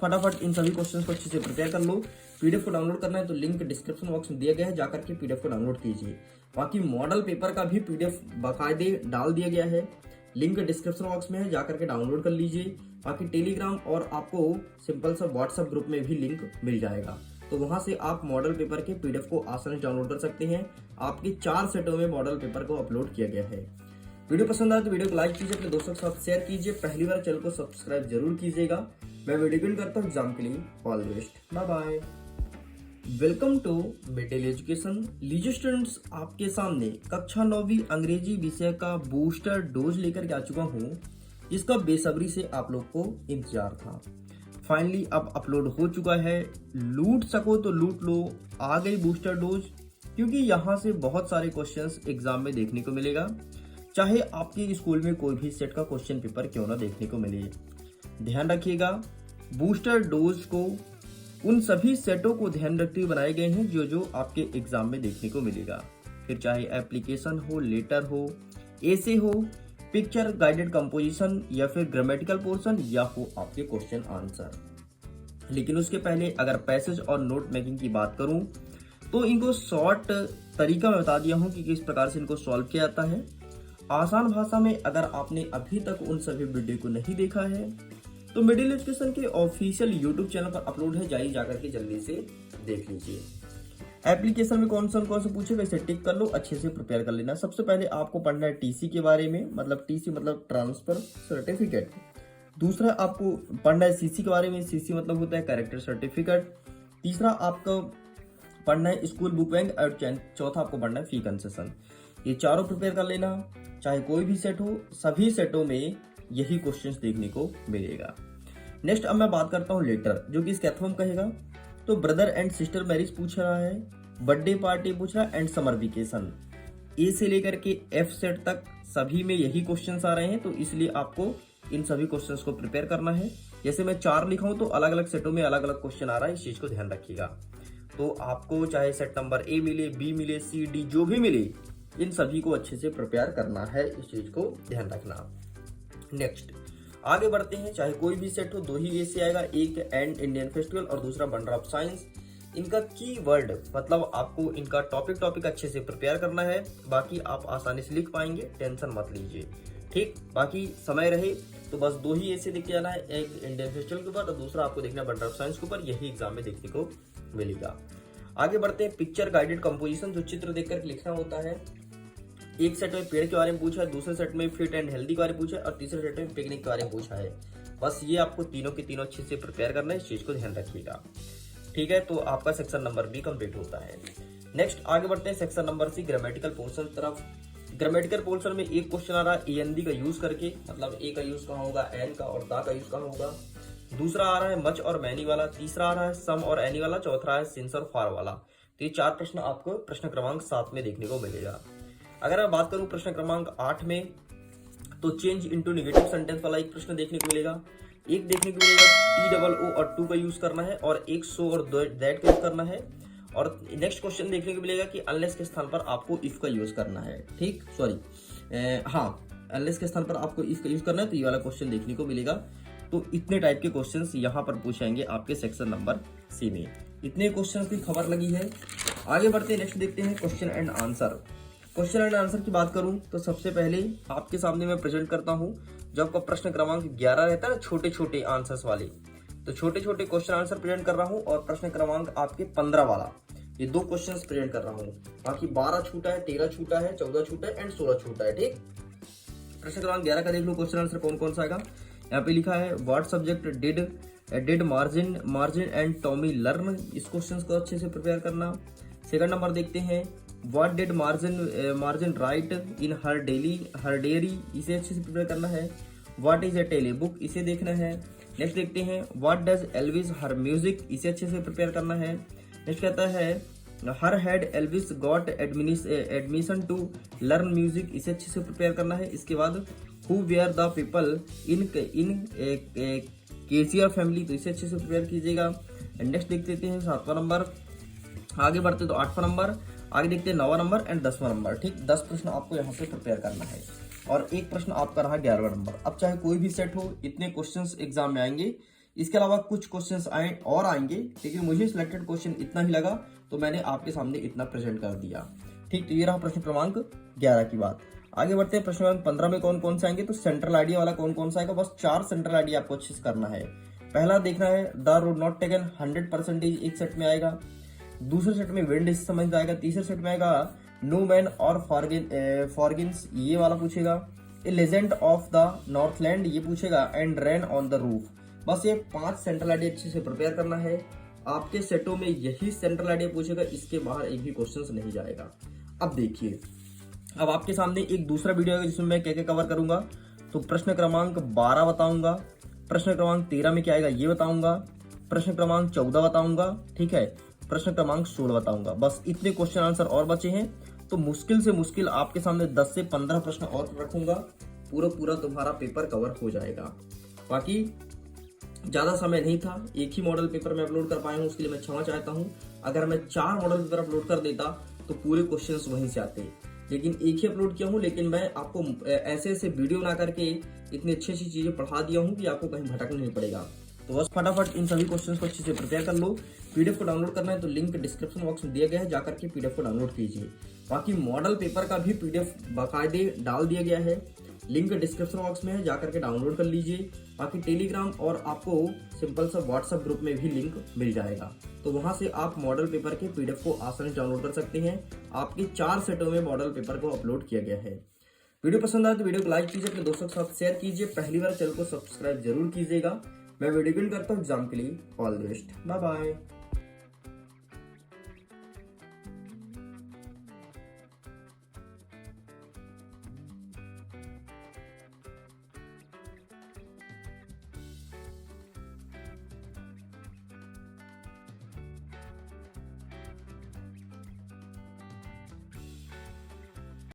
फटाफट इन सभी क्वेश्चंस को अच्छे से प्रिपेयर कर लो। पीडीएफ को डाउनलोड करना है तो लिंक डिस्क्रिप्शन बॉक्स में दिया गया है, जाकर के पीडीएफ को डाउनलोड कीजिए। बाकी मॉडल पेपर का भी पीडीएफ बाकायदे डाल दिया गया है, लिंक डिस्क्रिप्शन बॉक्स में है, जाकर के डाउनलोड कर लीजिए। बाकी टेलीग्राम और आपको सिंपल सा व्हाट्सएप ग्रुप में भी लिंक मिल जाएगा, तो वहां से आप मॉडल पेपर के पीडीएफ को आसानी से डाउनलोड कर सकते हैं। आपके 4 सेटों में मॉडल पेपर को अपलोड किया गया है। वीडियो पसंद आए तो वीडियो को लाइक कीजिए, अपने दोस्तों के साथ शेयर कीजिए। पहली बार चैनल को सब्सक्राइब जरूर कीजिएगा। मैं वीडियो बिल्ड करता हूँ एग्जाम के लिए। All the best, bye bye. Welcome to middle education. लीजिए स्टूडेंट्स, आपके सामने कक्षा 9वीं अंग्रेजी विषय का बूस्टर डोज लेकर के आ चुका हूँ, जिसका बेसब्री से आप लोग को इंतजार था। फाइनली अब अपलोड हो चुका है। लूट सको तो लूट लो, आ गई बूस्टर डोज, क्योंकि यहाँ से बहुत सारे क्वेश्चंस एग्जाम में देखने को मिलेगा, चाहे आपके स्कूल में कोई भी सेट का क्वेश्चन पेपर क्यों ना देखने को मिले। ध्यान रखिएगा, बूस्टर डोज को उन सभी सेटों को ध्यान रखते हुए बनाए गए हैं जो आपके एग्जाम में देखने को मिलेगा। फिर चाहे एप्लीकेशन हो, लेटर हो, एसे हो, पिक्चर गाइडेड कंपोजिशन या फिर ग्रामेटिकल पोर्शन या हो आपके क्वेश्चन आंसर। लेकिन उसके पहले अगर पैसेज और नोट मेकिंग की बात करूं तो इनको शॉर्ट तरीका में बता दिया हूं कि किस प्रकार से इनको सॉल्व किया जाता है। आसान भाषा में अगर आपने अभी तक उन सभी वीडियो को नहीं देखा है तो मिडिल एजुकेशन के ऑफिशियल यूट्यूब चैनल पर अपलोड है, जाइए जाकर के जल्दी से देख लीजिए। एप्लीकेशन में कौन सा पूछे वैसे टिक कर लो, अच्छे से प्रिपेयर कर लेना। सबसे पहले आपको पढ़ना है टीसी के बारे में, मतलब टीसी मतलब ट्रांसफर सर्टिफिकेट। दूसरा आपको पढ़ना है सीसी के बारे में, सीसी मतलब होता है कैरेक्टर सर्टिफिकेट। तीसरा आपको पढ़ना है स्कूल बुक बैंक और चौथा आपको पढ़ना है फी कंसेशन। ये चारों प्रिपेयर कर लेना, चाहे कोई भी सेट हो, सभी सेटों में यही क्वेश्चंस देखने को मिलेगा। नेक्स्ट अब मैं बात करता हूँ लेटर, जो कि इसके फॉर्म कहेगा। तो ब्रदर एंड सिस्टर मैरिज पूछ रहा है, बर्थडे पार्टी पूछ रहा है, एंड समर वेकेशन। ए से लेकर के एफ सेट तक सभी में यही क्वेश्चंस आ रहे हैं, तो इसलिए आपको इन सभी क्वेश्चंस को प्रिपेयर करना है। जैसे मैं 4 लिखा हूं तो अलग अलग सेटों में अलग अलग क्वेश्चन आ रहा है, इस चीज को ध्यान रखिएगा। तो आपको चाहे सेट नंबर ए मिले, बी मिले, सी, डी जो भी मिले, इन सभी को अच्छे से प्रिपेयर करना है, इस चीज को ध्यान रखना। नेक्स्ट आगे बढ़ते हैं। चाहे कोई भी सेट हो, 2 ही ए से आएगा, एक एंड इंडियन फेस्टिवल और दूसरा वंडर ऑफ साइंस। इनका कीवर्ड मतलब आपको इनका टॉपिक अच्छे से प्रिपेयर करना है, बाकी आप आसानी से लिख पाएंगे, टेंशन मत लीजिए, ठीक। बाकी समय रहे तो बस 2 ही ए से लिख के जाना है, एक इंडियन फेस्टिवल के ऊपर और दूसरा आपको देखना है वंडर ऑफ साइंस के ऊपर, यही एग्जाम में देखने को मिलेगा। आगे बढ़ते हैं। पिक्चर गाइडेड कंपोजिशन, जो चित्र देखकर लिखना होता है। एक सेट में पेड़ के बारे में पूछा है, दूसरे सेट में फिट एंड हेल्दी के बारे में पूछा है और तीसरे सेट में पिकनिक के बारे में पूछा है। बस ये आपको तीनों के तीनों अच्छे से प्रिपेयर करना है, इस चीज को ध्यान रखिएगा, ठीक है। तो आपका सेक्शन नंबर बी कंप्लीट होता है। नेक्स्ट आगे बढ़ते हैं section number C, grammatical portion तरफ। ग्रामेटिकल पोर्शन में एक क्वेश्चन आ रहा है एएनडी का यूज करके, मतलब ए का यूज कहाँ होगा, एन का, और दा का यूज कहाँ होगा। दूसरा आ रहा है मच और मैनी वाला, तीसरा आ रहा है सम और एनी वाला, चौथा है सिंस और फार वाला। तो ये 4 प्रश्न आपको प्रश्न क्रमांक 7 में देखने को मिलेगा। अगर मैं बात करूं प्रश्न क्रमांक 8 में, तो चेंज इनटू नेगेटिव सेंटेंस वाला एक प्रश्न देखने को मिलेगा। एक देखने को मिलेगा TOO और टू का यूज करना है, और एक सो और दैट का यूज करना है। और नेक्स्ट क्वेश्चन देखने को मिलेगा कि अनलेस के स्थान पर आपको इफ का यूज करना है, ठीक, अनलेस के स्थान पर आपको इफ का यूज करना है, तो ये वाला क्वेश्चन देखने को मिलेगा। तो इतने टाइप के क्वेश्चंस यहाँ पर पूछेंगे आपके सेक्शन नंबर सी में। इतने क्वेश्चंस की खबर लगी है। आगे बढ़ते हैं, नेक्स्ट देखते हैं question and answer. Question and answer की बात करूं तो सबसे पहले आपके सामने मैं प्रेजेंट करता हूं, जो आपका प्रश्न क्रमांक 11 रहता है ना, छोटे छोटे आंसर्स वाले, तो छोटे छोटे क्वेश्चन आंसर प्रेजेंट कर रहा हूं, और प्रश्न क्रमांक आपके 15 वाला, ये 2 क्वेश्चन प्रेजेंट कर रहा हूं। बाकी 12 छूटा है, 13 छूटा है, 14 छूटा है एंड 16 छूटा है, ठीक। प्रश्न क्रमांक 11 का देख लो क्वेश्चन आंसर कौन कौन सा आएगा। यहाँ पे लिखा है what subject did Margin and Tommy learn. इस क्वेश्चन को अच्छे से प्रिपेयर करना। सेकंड नंबर देखते हैं, what did Margin write in her diary, इसे अच्छे से प्रिपेयर करना है। What is a telly book, इसे देखना है। नेक्स्ट देखते हैं, what does Elvis her music, इसे अच्छे से प्रिपेयर करना है। नेक्स्ट कहता है her had Elvis got admission to learn music, इसे अच्छे से प्रिपेयर करना है। इसके बाद who were the people in KCR family, तो इसे अच्छे से प्रिपेयर कीजिएगा। नेक्स्ट देख लेते हैं 7वां नंबर। आगे बढ़ते तो 8वां नंबर, आगे देखते हैं 9वां नंबर एंड 10वां नंबर, ठीक। 10 प्रश्न आपको यहाँ पे प्रिपेयर करना है और एक प्रश्न आपका रहा 11वां नंबर। अब चाहे कोई भी सेट हो, इतने क्वेश्चंस एग्जाम में आएंगे इसके अलावा कुछ क्वेश्चंस आए और आएंगे, लेकिन मुझे सिलेक्टेड क्वेश्चन इतना ही लगा तो मैंने आपके सामने इतना प्रेजेंट कर दिया। ठीक, तो ये रहा प्रश्न क्रमांक 11 की बात। आगे बढ़ते हैं, प्रश्न क्रमांक 15 में कौन कौन से आएंगे, तो सेंट्रल आइडिया वाला कौन कौन सा आएगा, बस 4 सेंट्रल आइडिया आपको अच्छे से करना है। पहला देखना है द रोड नॉट टेकन 100% एक सेट में आएगा। दूसरे सेट में विंड इस समझ आएगा। तीसरे सेट में आएगा नो मैन और फॉरगिन्स, ये वाला पूछेगा। ए लेजेंड ऑफ द नॉर्थलैंड, ये पूछेगा। And rain on the roof. बस ये 5 सेंट्रल आइडिया अच्छे से प्रिपेयर करना है। आपके सेटों में यही सेंट्रल आइडिया पूछेगा, इसके बाहर एक भी क्वेश्चन नहीं जाएगा। अब देखिए, अब आपके सामने एक दूसरा वीडियो है जिसमें मैं क्या कवर करूंगा। तो प्रश्न क्रमांक 12 बताऊंगा, प्रश्न क्रमांक 13 में क्या आएगा ये बताऊंगा, प्रश्न क्रमांक 14 बताऊंगा, ठीक है, प्रश्न क्रमांक 16 बताऊंगा। बस इतने क्वेश्चन आंसर और बचे हैं। तो मुश्किल से मुश्किल आपके सामने 10 से 15 प्रश्न और रखूंगा, पूरा तुम्हारा पेपर कवर हो जाएगा। बाकी ज्यादा समय नहीं था, एक ही मॉडल पेपर में अपलोड कर पाया हूं, उसके लिए मैं क्षमा चाहता हूं। अगर मैं 4 मॉडल पेपर अपलोड कर देता तो पूरे क्वेश्चंस वहीं से आते, लेकिन एक ही अपलोड किया हूं। लेकिन मैं आपको ऐसे ऐसे वीडियो बना करके इतनी अच्छी अच्छी चीजें पढ़ा दिया हूं कि आपको कहीं भटकना नहीं पड़ेगा। तो बस फटाफट इन सभी क्वेश्चंस को अच्छे से प्रिपेयर कर लो। पीडीएफ को डाउनलोड करना है तो लिंक डिस्क्रिप्शन बॉक्स में दिया गया है, जाकर के पीडीएफ को डाउनलोड कीजिए। बाकी मॉडल पेपर का भी पीडीएफ बाकायदे डाल दिया गया है, लिंक डिस्क्रिप्शन बॉक्स में है, जाकर के डाउनलोड कर लीजिए। बाकी टेलीग्राम और आपको सिंपल सा व्हाट्सएप ग्रुप में भी लिंक मिल जाएगा, तो वहां से आप मॉडल पेपर के पीडीएफ को आसानी से डाउनलोड कर सकते हैं। आपके 4 सेटों में मॉडल पेपर को अपलोड किया गया है। वीडियो पसंद आए तो वीडियो को लाइक कीजिए, अपने दोस्तों के साथ शेयर कीजिए। पहली बार चैनल को सब्सक्राइब जरूर कीजिएगा। मैं वीडियो करता हूँ एग्जाम के लिए। All the best, bye bye.